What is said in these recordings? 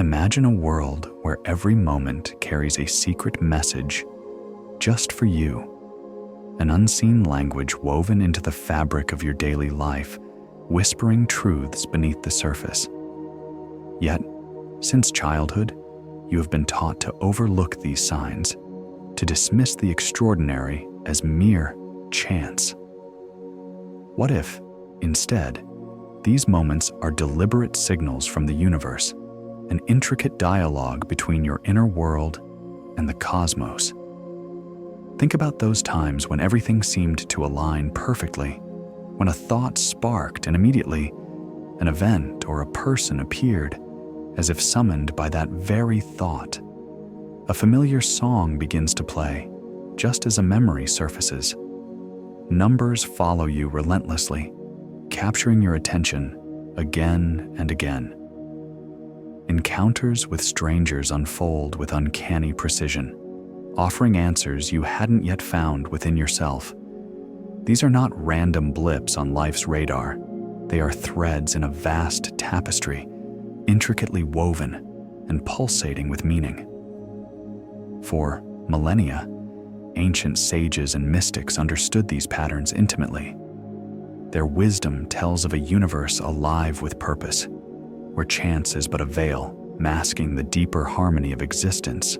Imagine a world where every moment carries a secret message just for you, an unseen language woven into the fabric of your daily life, whispering truths beneath the surface. Yet, since childhood, you have been taught to overlook these signs, to dismiss the extraordinary as mere chance. What if, instead, these moments are deliberate signals from the universe, an intricate dialogue between your inner world and the cosmos? Think about those times when everything seemed to align perfectly, when a thought sparked and immediately an event or a person appeared, as if summoned by that very thought. A familiar song begins to play, just as a memory surfaces. Numbers follow you relentlessly, capturing your attention again and again. Encounters with strangers unfold with uncanny precision, offering answers you hadn't yet found within yourself. These are not random blips on life's radar. They are threads in a vast tapestry, intricately woven and pulsating with meaning. For millennia, ancient sages and mystics understood these patterns intimately. Their wisdom tells of a universe alive with purpose, where chance is but a veil masking the deeper harmony of existence.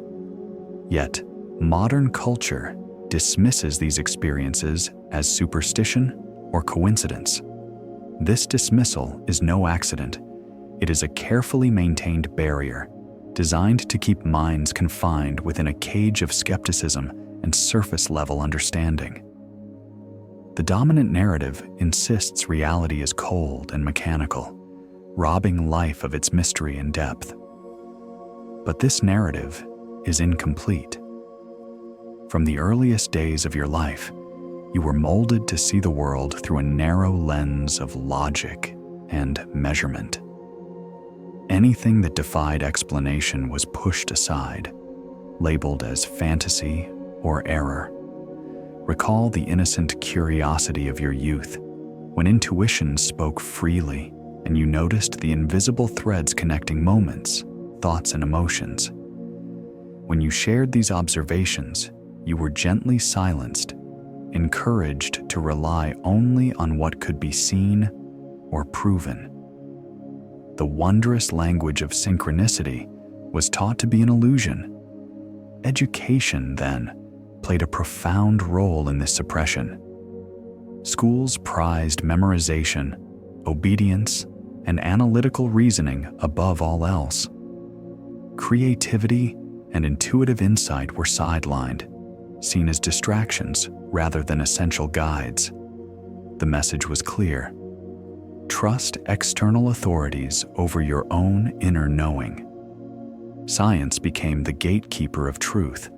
Yet, modern culture dismisses these experiences as superstition or coincidence. This dismissal is no accident. It is a carefully maintained barrier designed to keep minds confined within a cage of skepticism and surface-level understanding. The dominant narrative insists reality is cold and mechanical, robbing life of its mystery and depth. But this narrative is incomplete. From the earliest days of your life, you were molded to see the world through a narrow lens of logic and measurement. Anything that defied explanation was pushed aside, labeled as fantasy or error. Recall the innocent curiosity of your youth, when intuition spoke freely and you noticed the invisible threads connecting moments, thoughts, and emotions. When you shared these observations, you were gently silenced, encouraged to rely only on what could be seen or proven. The wondrous language of synchronicity was taught to be an illusion. Education, then, played a profound role in this suppression. Schools prized memorization, obedience, and analytical reasoning above all else. Creativity and intuitive insight were sidelined, seen as distractions rather than essential guides. The message was clear: trust external authorities over your own inner knowing. Science became the gatekeeper of truth,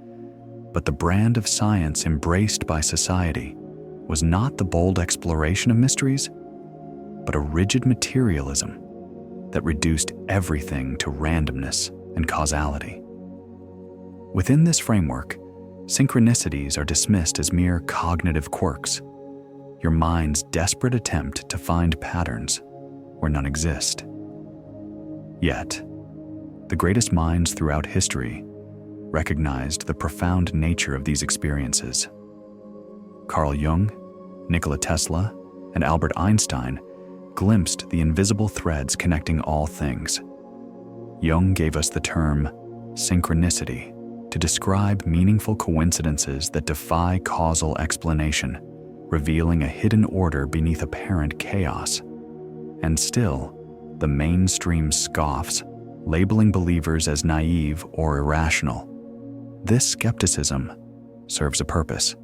but the brand of science embraced by society was not the bold exploration of mysteries, but a rigid materialism that reduced everything to randomness and causality. Within this framework, synchronicities are dismissed as mere cognitive quirks, your mind's desperate attempt to find patterns where none exist. Yet, the greatest minds throughout history recognized the profound nature of these experiences. Carl Jung, Nikola Tesla, and Albert Einstein glimpsed the invisible threads connecting all things. Jung gave us the term synchronicity to describe meaningful coincidences that defy causal explanation, revealing a hidden order beneath apparent chaos. And still, the mainstream scoffs, labeling believers as naive or irrational. This skepticism serves a purpose.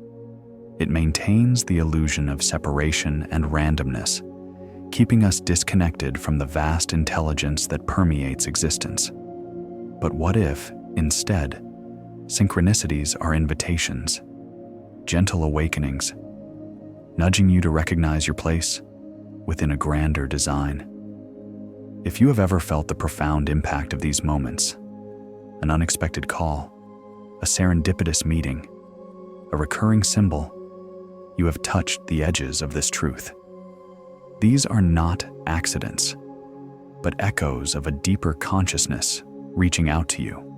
It maintains the illusion of separation and randomness, keeping us disconnected from the vast intelligence that permeates existence. But what if, instead, synchronicities are invitations, gentle awakenings, nudging you to recognize your place within a grander design? If you have ever felt the profound impact of these moments, an unexpected call, a serendipitous meeting, a recurring symbol, you have touched the edges of this truth. These are not accidents, but echoes of a deeper consciousness reaching out to you.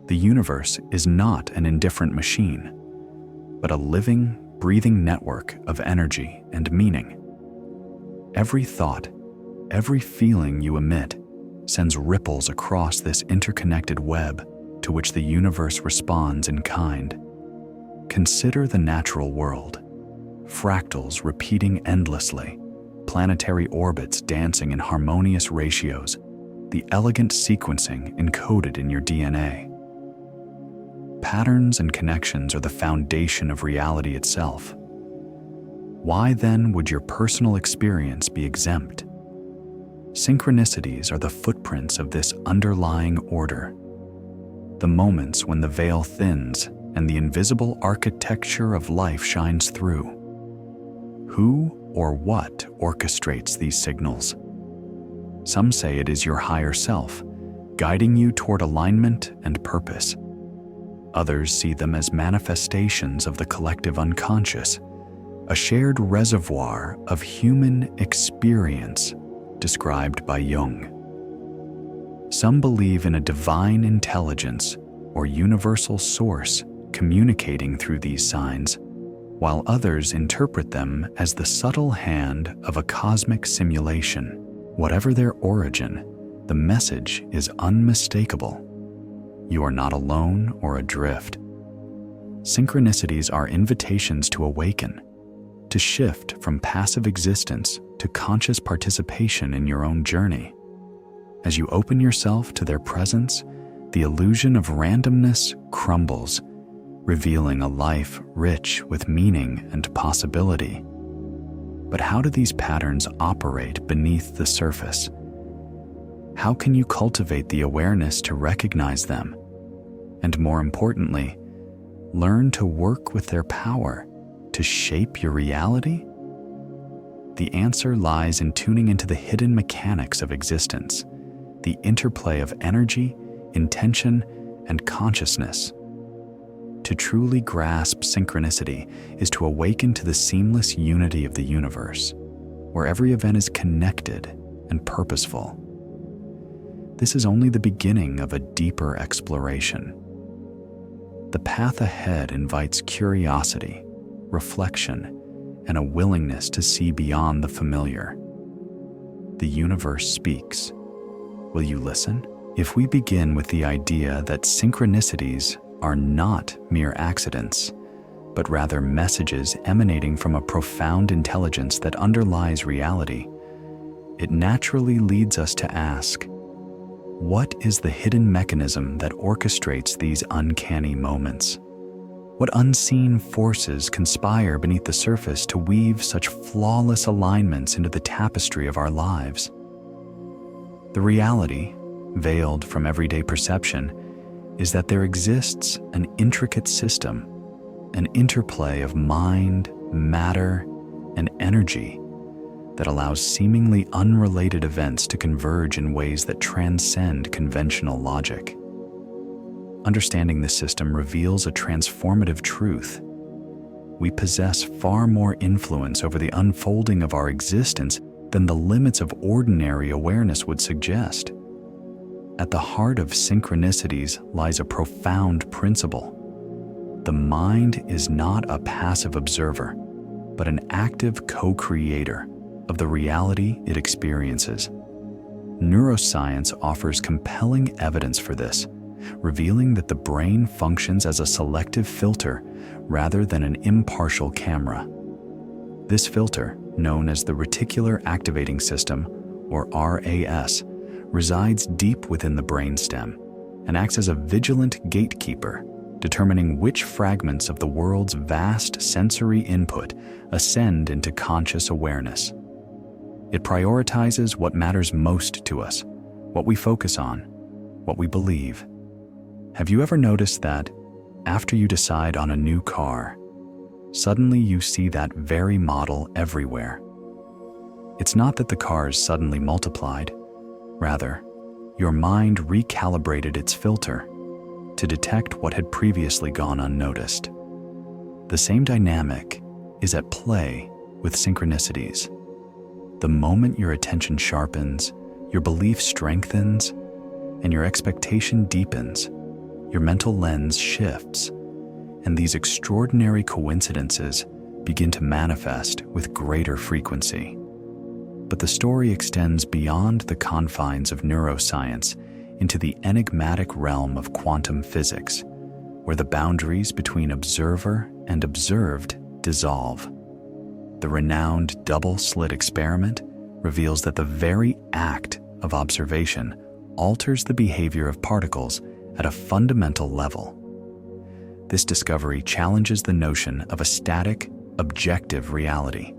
The universe is not an indifferent machine, but a living, breathing network of energy and meaning. Every thought, every feeling you emit sends ripples across this interconnected web to which the universe responds in kind. Consider the natural world, fractals repeating endlessly, planetary orbits dancing in harmonious ratios, the elegant sequencing encoded in your DNA. Patterns and connections are the foundation of reality itself. Why then would your personal experience be exempt? Synchronicities are the footprints of this underlying order. The moments when the veil thins and the invisible architecture of life shines through. Who or what orchestrates these signals? Some say it is your higher self, guiding you toward alignment and purpose. Others see them as manifestations of the collective unconscious, a shared reservoir of human experience described by Jung. Some believe in a divine intelligence or universal source communicating through these signs, while others interpret them as the subtle hand of a cosmic simulation. Whatever their origin, the message is unmistakable. You are not alone or adrift. Synchronicities are invitations to awaken, to shift from passive existence to conscious participation in your own journey. As you open yourself to their presence, the illusion of randomness crumbles, revealing a life rich with meaning and possibility. But how do these patterns operate beneath the surface? How can you cultivate the awareness to recognize them? And more importantly, learn to work with their power to shape your reality? The answer lies in tuning into the hidden mechanics of existence, the interplay of energy, intention, and consciousness. To truly grasp synchronicity is to awaken to the seamless unity of the universe, where every event is connected and purposeful. This is only the beginning of a deeper exploration. The path ahead invites curiosity, reflection, and a willingness to see beyond the familiar. The universe speaks. Will you listen? If we begin with the idea that synchronicities are not mere accidents, but rather messages emanating from a profound intelligence that underlies reality, it naturally leads us to ask, what is the hidden mechanism that orchestrates these uncanny moments? What unseen forces conspire beneath the surface to weave such flawless alignments into the tapestry of our lives? The reality, veiled from everyday perception, is that there exists an intricate system, an interplay of mind, matter, and energy that allows seemingly unrelated events to converge in ways that transcend conventional logic. Understanding this system reveals a transformative truth. We possess far more influence over the unfolding of our existence than the limits of ordinary awareness would suggest. At the heart of synchronicities lies a profound principle. The mind is not a passive observer, but an active co-creator of the reality it experiences. Neuroscience offers compelling evidence for this, revealing that the brain functions as a selective filter rather than an impartial camera. This filter, known as the reticular activating system, or RAS, resides deep within the brainstem and acts as a vigilant gatekeeper, determining which fragments of the world's vast sensory input ascend into conscious awareness. It prioritizes what matters most to us, what we focus on, what we believe. Have you ever noticed that, after you decide on a new car, suddenly you see that very model everywhere? It's not that the cars suddenly multiplied. Rather, your mind recalibrated its filter to detect what had previously gone unnoticed. The same dynamic is at play with synchronicities. The moment your attention sharpens, your belief strengthens, and your expectation deepens, your mental lens shifts, and these extraordinary coincidences begin to manifest with greater frequency. But the story extends beyond the confines of neuroscience into the enigmatic realm of quantum physics, where the boundaries between observer and observed dissolve. The renowned double-slit experiment reveals that the very act of observation alters the behavior of particles at a fundamental level. This discovery challenges the notion of a static, objective reality.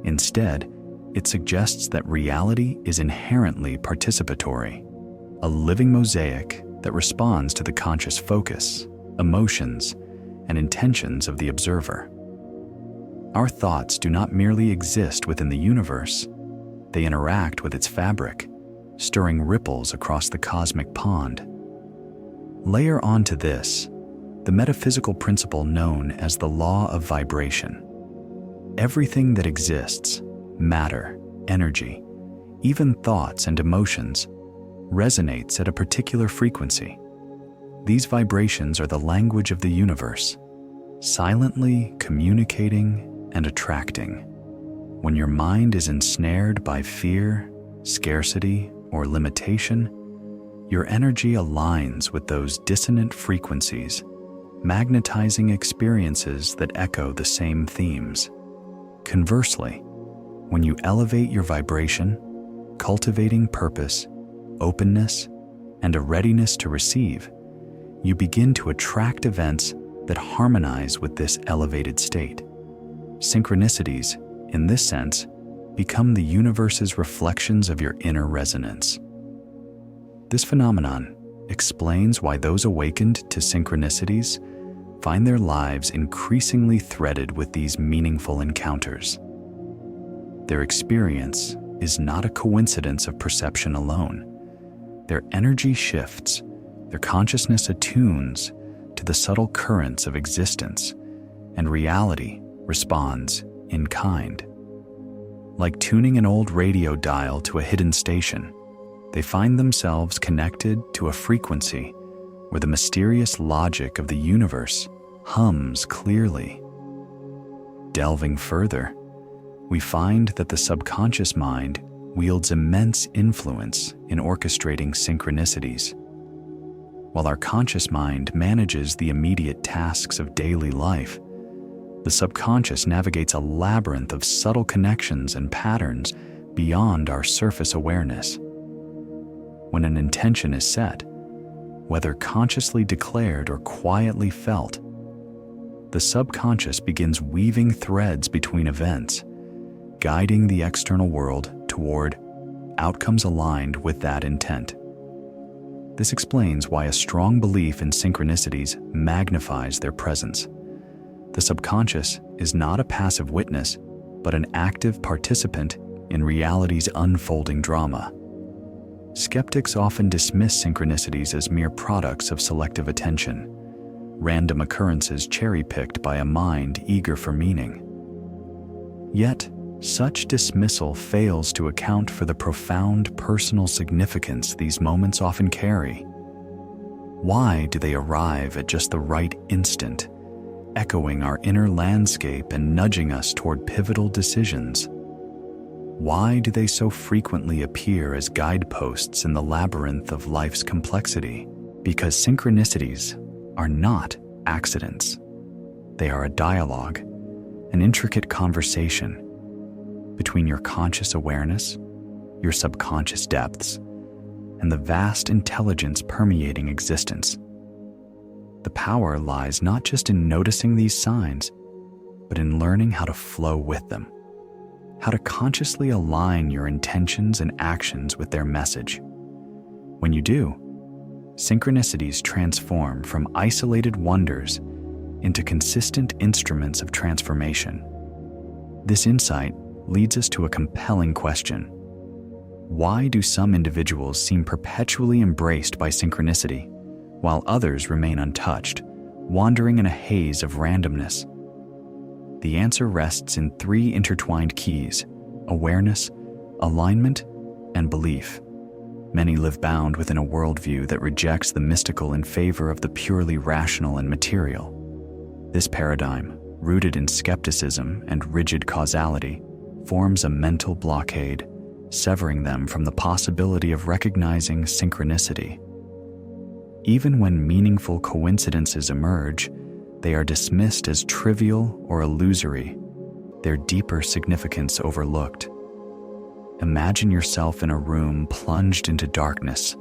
Instead, it suggests that reality is inherently participatory, a living mosaic that responds to the conscious focus, emotions, and intentions of the observer. Our thoughts do not merely exist within the universe, they interact with its fabric, stirring ripples across the cosmic pond. Layer onto this the metaphysical principle known as the law of vibration. Everything that exists, matter, energy, even thoughts and emotions, resonates at a particular frequency. These vibrations are the language of the universe, silently communicating and attracting. When your mind is ensnared by fear, scarcity, or limitation, your energy aligns with those dissonant frequencies, magnetizing experiences that echo the same themes. Conversely, when you elevate your vibration, cultivating purpose, openness, and a readiness to receive, you begin to attract events that harmonize with this elevated state. Synchronicities, in this sense, become the universe's reflections of your inner resonance. This phenomenon explains why those awakened to synchronicities find their lives increasingly threaded with these meaningful encounters. Their experience is not a coincidence of perception alone. Their energy shifts, their consciousness attunes to the subtle currents of existence, and reality responds in kind. Like tuning an old radio dial to a hidden station, they find themselves connected to a frequency where the mysterious logic of the universe hums clearly. Delving further, we find that the subconscious mind wields immense influence in orchestrating synchronicities. While our conscious mind manages the immediate tasks of daily life, the subconscious navigates a labyrinth of subtle connections and patterns beyond our surface awareness. When an intention is set, whether consciously declared or quietly felt, the subconscious begins weaving threads between events, guiding the external world toward outcomes aligned with that intent. This explains why a strong belief in synchronicities magnifies their presence. The subconscious is not a passive witness, but an active participant in reality's unfolding drama. Skeptics often dismiss synchronicities as mere products of selective attention, random occurrences cherry-picked by a mind eager for meaning. Yet, such dismissal fails to account for the profound personal significance these moments often carry. Why do they arrive at just the right instant, echoing our inner landscape and nudging us toward pivotal decisions? Why do they so frequently appear as guideposts in the labyrinth of life's complexity? Because synchronicities are not accidents. They are a dialogue, an intricate conversation between your conscious awareness, your subconscious depths, and the vast intelligence permeating existence. The power lies not just in noticing these signs, but in learning how to flow with them, how to consciously align your intentions and actions with their message. When you do, synchronicities transform from isolated wonders into consistent instruments of transformation. This insight leads us to a compelling question. Why do some individuals seem perpetually embraced by synchronicity, while others remain untouched, wandering in a haze of randomness? The answer rests in three intertwined keys: awareness, alignment, and belief. Many live bound within a worldview that rejects the mystical in favor of the purely rational and material. This paradigm, rooted in skepticism and rigid causality, forms a mental blockade, severing them from the possibility of recognizing synchronicity. Even when meaningful coincidences emerge, they are dismissed as trivial or illusory, their deeper significance overlooked. Imagine yourself in a room plunged into darkness,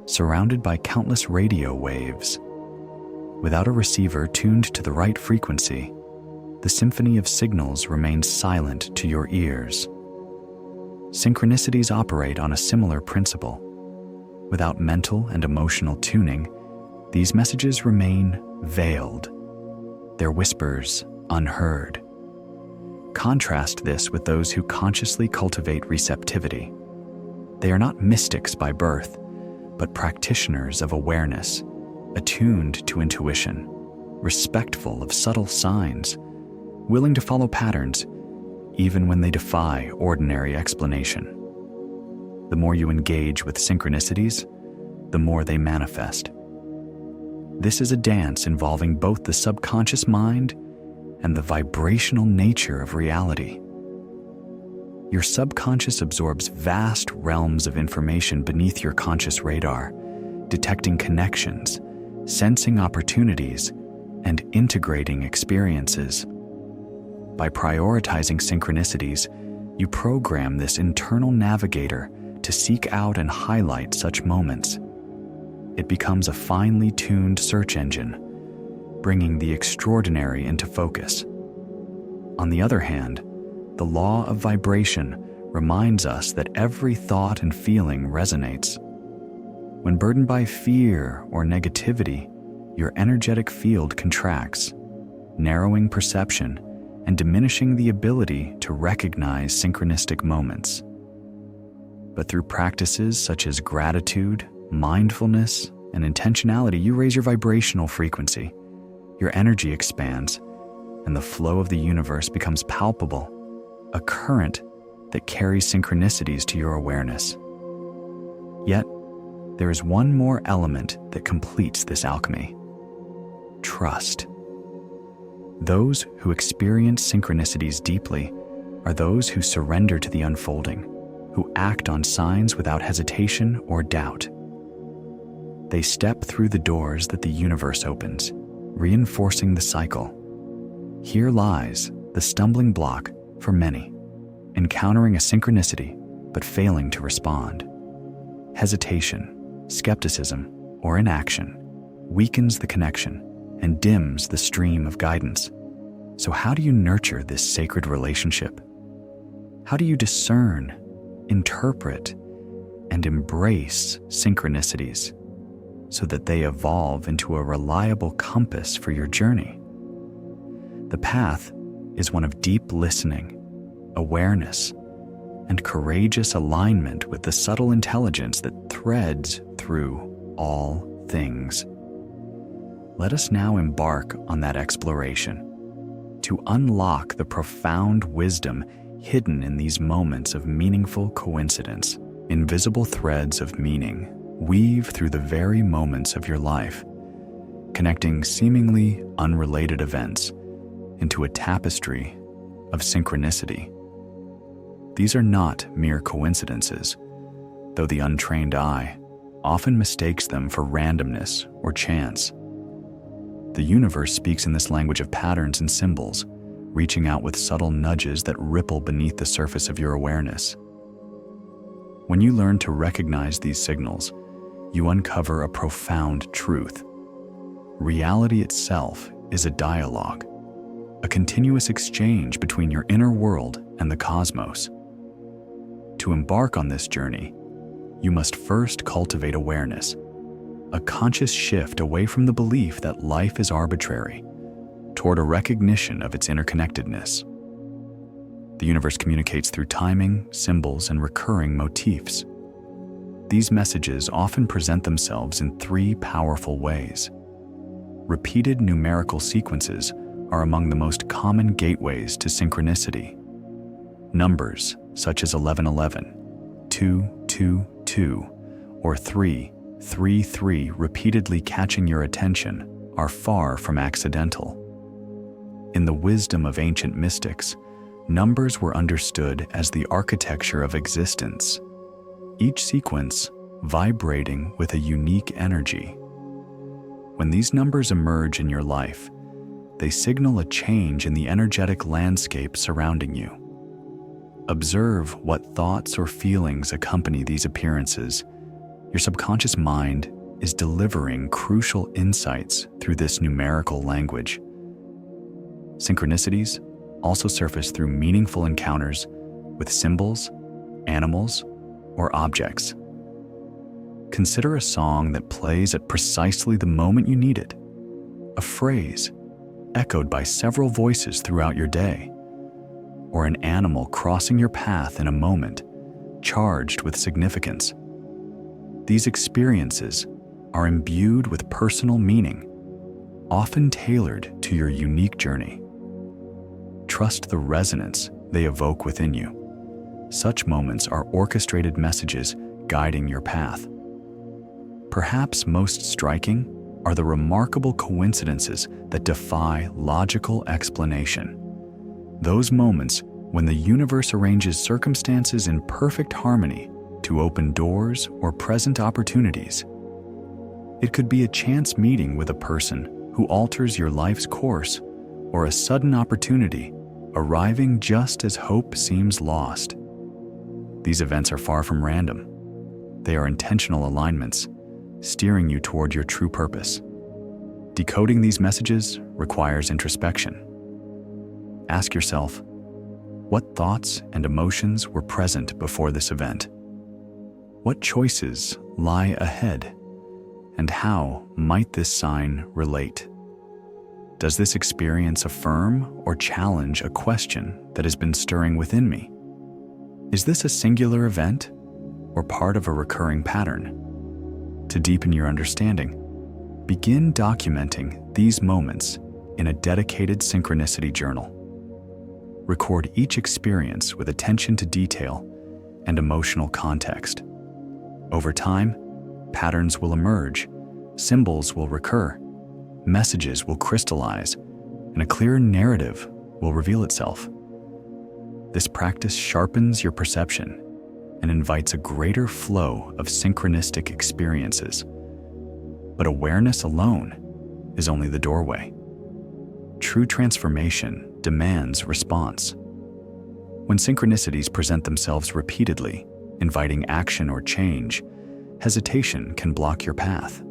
surrounded by countless radio waves. Without a receiver tuned to the right frequency, the symphony of signals remains silent to your ears. Synchronicities operate on a similar principle. Without mental and emotional tuning, these messages remain veiled, their whispers unheard. Contrast this with those who consciously cultivate receptivity. They are not mystics by birth, but practitioners of awareness, attuned to intuition, respectful of subtle signs, willing to follow patterns even when they defy ordinary explanation. The more you engage with synchronicities, the more they manifest. This is a dance involving both the subconscious mind and the vibrational nature of reality. Your subconscious absorbs vast realms of information beneath your conscious radar, detecting connections, sensing opportunities, and integrating experiences. By prioritizing synchronicities, you program this internal navigator to seek out and highlight such moments. It becomes a finely tuned search engine, bringing the extraordinary into focus. On the other hand, the law of vibration reminds us that every thought and feeling resonates. When burdened by fear or negativity, your energetic field contracts, narrowing perception and diminishing the ability to recognize synchronistic moments. But through practices such as gratitude, mindfulness, and intentionality, you raise your vibrational frequency. Your energy expands, and the flow of the universe becomes palpable, a current that carries synchronicities to your awareness. Yet, there is one more element that completes this alchemy: trust. Those who experience synchronicities deeply are those who surrender to the unfolding, who act on signs without hesitation or doubt. They step through the doors that the universe opens, reinforcing the cycle. Here lies the stumbling block for many, encountering a synchronicity but failing to respond. Hesitation, skepticism, or inaction weakens the connection and dims the stream of guidance. So how do you nurture this sacred relationship? How do you discern, interpret, and embrace synchronicities so that they evolve into a reliable compass for your journey? The path is one of deep listening, awareness, and courageous alignment with the subtle intelligence that threads through all things. Let us now embark on that exploration to unlock the profound wisdom hidden in these moments of meaningful coincidence. Invisible threads of meaning weave through the very moments of your life, connecting seemingly unrelated events into a tapestry of synchronicity. These are not mere coincidences, though the untrained eye often mistakes them for randomness or chance. The universe speaks in this language of patterns and symbols, reaching out with subtle nudges that ripple beneath the surface of your awareness. When you learn to recognize these signals, you uncover a profound truth. Reality itself is a dialogue, a continuous exchange between your inner world and the cosmos. To embark on this journey, you must first cultivate awareness, a conscious shift away from the belief that life is arbitrary, toward a recognition of its interconnectedness. The universe communicates through timing, symbols, and recurring motifs. These messages often present themselves in three powerful ways. Repeated numerical sequences are among the most common gateways to synchronicity. Numbers such as 1111, 222, or 333 repeatedly catching your attention are far from accidental. In the wisdom of ancient mystics, numbers were understood as the architecture of existence, each sequence vibrating with a unique energy. When these numbers emerge in your life, they signal a change in the energetic landscape surrounding you. Observe what thoughts or feelings accompany these appearances. Your subconscious mind is delivering crucial insights through this numerical language. Synchronicities also surface through meaningful encounters with symbols, animals, or objects. Consider a song that plays at precisely the moment you need it, a phrase echoed by several voices throughout your day, or an animal crossing your path in a moment charged with significance. These experiences are imbued with personal meaning, often tailored to your unique journey. Trust the resonance they evoke within you. Such moments are orchestrated messages guiding your path. Perhaps most striking are the remarkable coincidences that defy logical explanation. Those moments when the universe arranges circumstances in perfect harmony to open doors or present opportunities. It could be a chance meeting with a person who alters your life's course, or a sudden opportunity arriving just as hope seems lost. These events are far from random. They are intentional alignments, steering you toward your true purpose. Decoding these messages requires introspection. Ask yourself, what thoughts and emotions were present before this event? What choices lie ahead? And how might this sign relate? Does this experience affirm or challenge a question that has been stirring within me? Is this a singular event or part of a recurring pattern? To deepen your understanding, begin documenting these moments in a dedicated synchronicity journal. Record each experience with attention to detail and emotional context. Over time, patterns will emerge, symbols will recur, messages will crystallize, and a clear narrative will reveal itself. This practice sharpens your perception and invites a greater flow of synchronistic experiences. But awareness alone is only the doorway. True transformation demands response. When synchronicities present themselves repeatedly, inviting action or change, hesitation can block your path.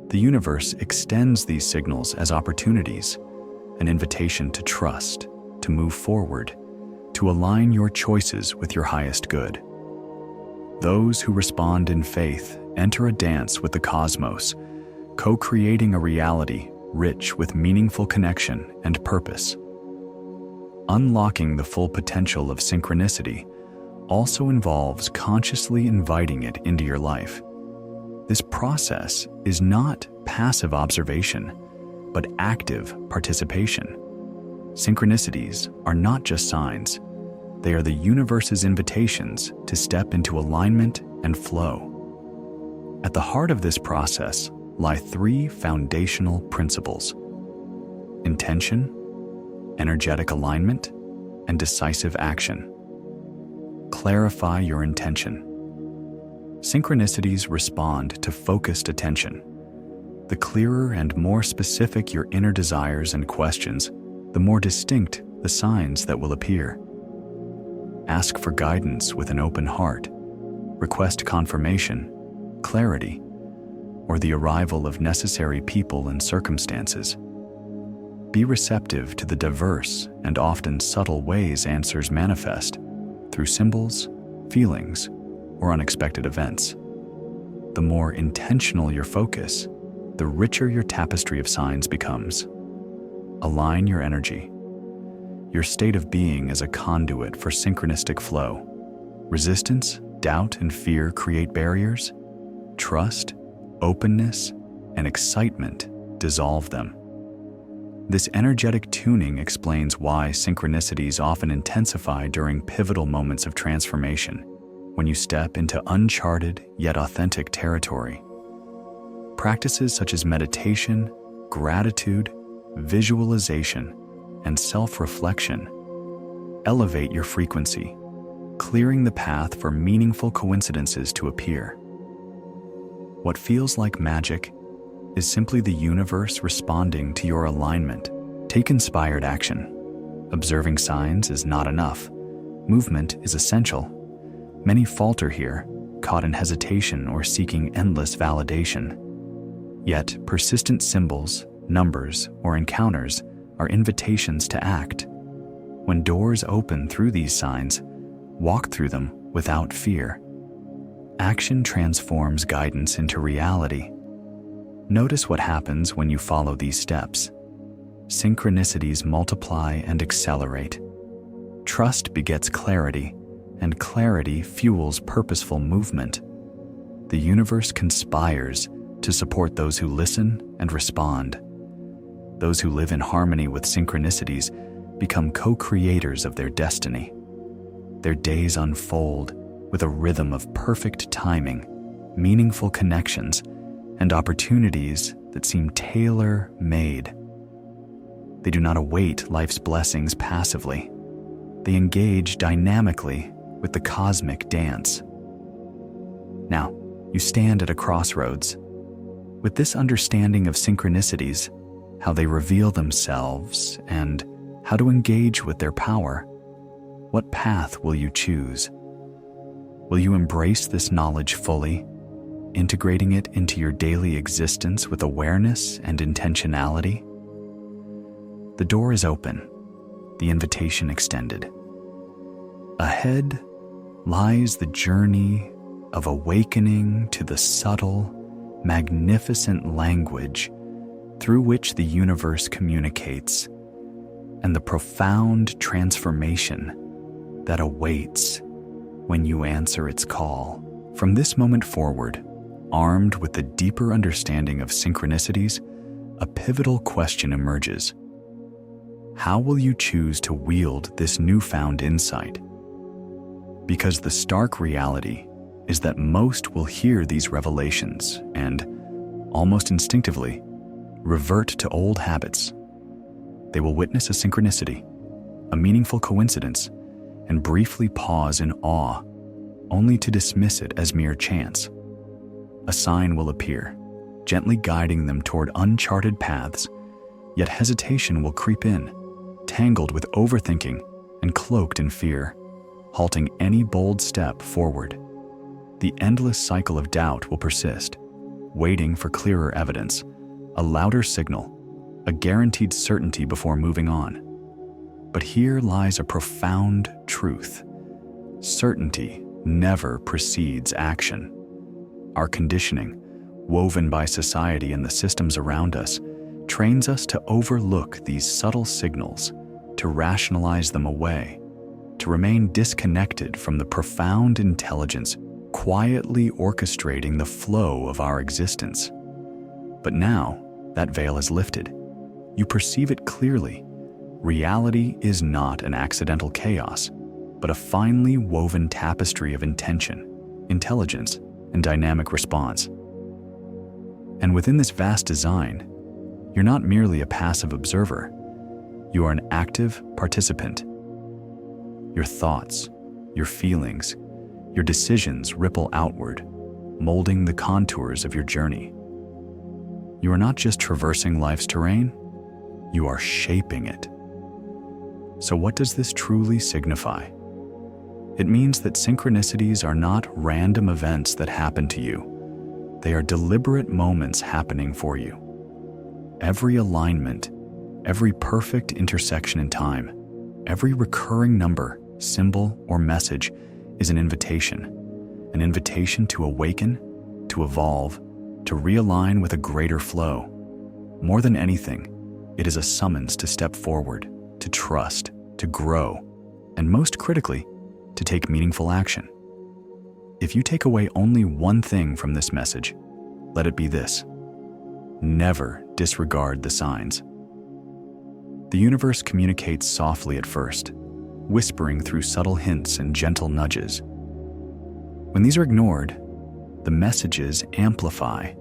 The universe extends these signals as opportunities, an invitation to trust, to move forward, to align your choices with your highest good. Those who respond in faith enter a dance with the cosmos, co-creating a reality rich with meaningful connection and purpose. Unlocking the full potential of synchronicity also involves consciously inviting it into your life. This process is not passive observation, but active participation. Synchronicities are not just signs. They are the universe's invitations to step into alignment and flow. At the heart of this process lie three foundational principles: intention, energetic alignment, and decisive action. Clarify your intention. Synchronicities respond to focused attention. The clearer and more specific your inner desires and questions, the more distinct the signs that will appear. Ask for guidance with an open heart. Request confirmation, clarity, or the arrival of necessary people and circumstances. Be receptive to the diverse and often subtle ways answers manifest through symbols, feelings, or unexpected events. The more intentional your focus, the richer your tapestry of signs becomes. Align your energy. Your state of being is a conduit for synchronistic flow. Resistance, doubt, and fear create barriers. Trust, openness, and excitement dissolve them. This energetic tuning explains why synchronicities often intensify during pivotal moments of transformation. when you step into uncharted yet authentic territory. Practices such as meditation, gratitude, visualization, and self-reflection elevate your frequency, clearing the path for meaningful coincidences to appear. What feels like magic is simply the universe responding to your alignment. Take inspired action. Observing signs is not enough. Movement is essential. Many falter here, caught in hesitation or seeking endless validation. Yet, persistent symbols, numbers, or encounters are invitations to act. When doors open through these signs, walk through them without fear. Action transforms guidance into reality. Notice what happens when you follow these steps. Synchronicities multiply and accelerate. Trust begets clarity, and clarity fuels purposeful movement. The universe conspires to support those who listen and respond. Those who live in harmony with synchronicities become co-creators of their destiny. Their days unfold with a rhythm of perfect timing, meaningful connections, and opportunities that seem tailor-made. They do not await life's blessings passively. They engage dynamically with the cosmic dance. Now, you stand at a crossroads. With this understanding of synchronicities, how they reveal themselves, and how to engage with their power, what path will you choose? Will you embrace this knowledge fully, integrating it into your daily existence with awareness and intentionality? The door is open, the invitation extended. Ahead lies the journey of awakening to the subtle, magnificent language through which the universe communicates, and the profound transformation that awaits when you answer its call. From this moment forward, armed with the deeper understanding of synchronicities, a pivotal question emerges. How will you choose to wield this newfound insight? Because the stark reality is that most will hear these revelations and, almost instinctively, revert to old habits. They will witness a synchronicity, a meaningful coincidence, and briefly pause in awe, only to dismiss it as mere chance. A sign will appear, gently guiding them toward uncharted paths, yet hesitation will creep in, tangled with overthinking and cloaked in fear, halting any bold step forward. The endless cycle of doubt will persist, waiting for clearer evidence, a louder signal, a guaranteed certainty before moving on. But here lies a profound truth. Certainty never precedes action. Our conditioning, woven by society and the systems around us, trains us to overlook these subtle signals, to rationalize them away, to remain disconnected from the profound intelligence quietly orchestrating the flow of our existence. But now, that veil is lifted. You perceive it clearly. Reality is not an accidental chaos, but a finely woven tapestry of intention, intelligence, and dynamic response. And within this vast design, you're not merely a passive observer. You are an active participant. Your thoughts, your feelings, your decisions ripple outward, molding the contours of your journey. You are not just traversing life's terrain, you are shaping it. So what does this truly signify? It means that synchronicities are not random events that happen to you. They are deliberate moments happening for you. Every alignment, every perfect intersection in time, every recurring number, symbol, or message is an invitation to awaken, to evolve, to realign with a greater flow. More than anything, it is a summons to step forward, to trust, to grow, and most critically, to take meaningful action. If you take away only one thing from this message, let it be this: never disregard the signs. The universe communicates softly at first, whispering through subtle hints and gentle nudges. When these are ignored, the messages amplify,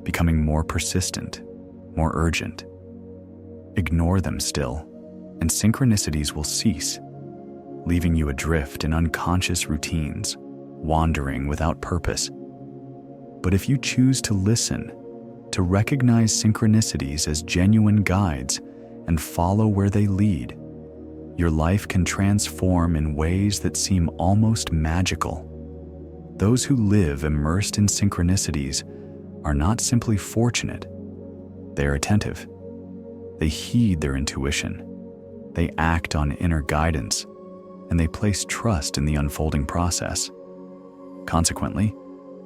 becoming more persistent, more urgent. Ignore them still, and synchronicities will cease, leaving you adrift in unconscious routines, wandering without purpose. But if you choose to listen, to recognize synchronicities as genuine guides and follow where they lead, your life can transform in ways that seem almost magical. Those who live immersed in synchronicities are not simply fortunate, they are attentive. They heed their intuition, they act on inner guidance, and they place trust in the unfolding process. Consequently,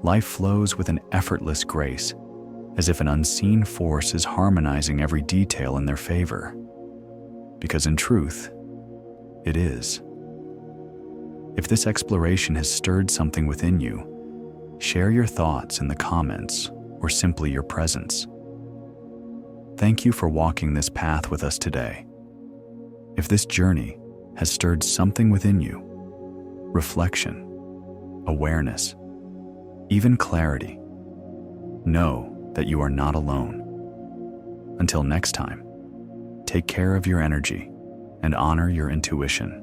life flows with an effortless grace, as if an unseen force is harmonizing every detail in their favor. Because in truth, it is. If this exploration has stirred something within you, share your thoughts in the comments or simply your presence. Thank you for walking this path with us today. If this journey has stirred something within you, reflection, awareness, even clarity, know that you are not alone. Until next time, take care of your energy and honor your intuition.